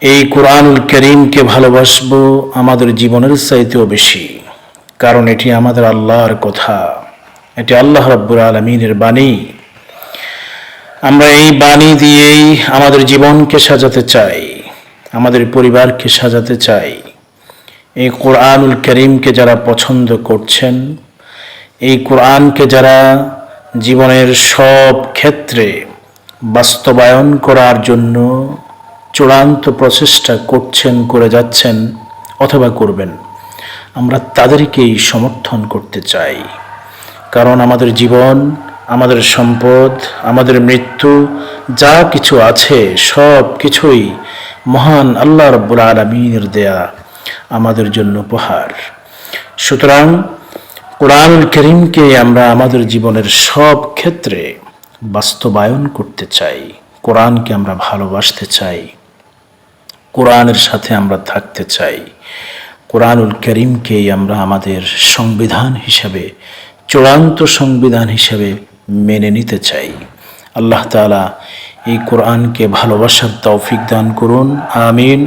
এই কোরআনুল করিমকে ভালোবাসবো আমাদের জীবনের চাইতেও বেশি, কারণ এটি আমাদের আল্লাহর কথা, এটি আল্লাহ রাব্বুল আলামিনের বাণী। আমরা এই বাণী দিয়েই আমাদের জীবনকে সাজাতে চাই, আমাদের পরিবারকে সাজাতে চাই। এই কোরআনুল করিমকে যারা পছন্দ করছেন, এই কোরআনকে যারা জীবনের সব ক্ষেত্রে বাস্তবায়ন করার জন্য চূড়ান্ত প্রচেষ্টা করছেন, করে যাচ্ছেন অথবা করবেন, আমরা তাদেরকেই সমর্থন করতে চাই। কারণ আমাদের জীবন, আমাদের সম্পদ, আমাদের মৃত্যু, যা কিছু আছে সব কিছুই মহান আল্লাহ রাব্বুল আলামিনের দেয়া আমাদের জন্য উপহার। সুতরাং কোরআনুল করিমকে আমরা আমাদের জীবনের সব ক্ষেত্রে বাস্তবায়ন করতে চাই, কোরআনকে আমরা ভালোবাসতে চাই, কোরআনের সাথে আমরা থাকতে চাই, কোরআনুল করিমকেই আমরা আমাদের সংবিধান হিসাবে, চূড়ান্ত সংবিধান হিসাবে মেনে নিতে চাই। আল্লাহ তাআলা এই কোরআনকে ভালোবাসার তৌফিক দান করুন, আমিন।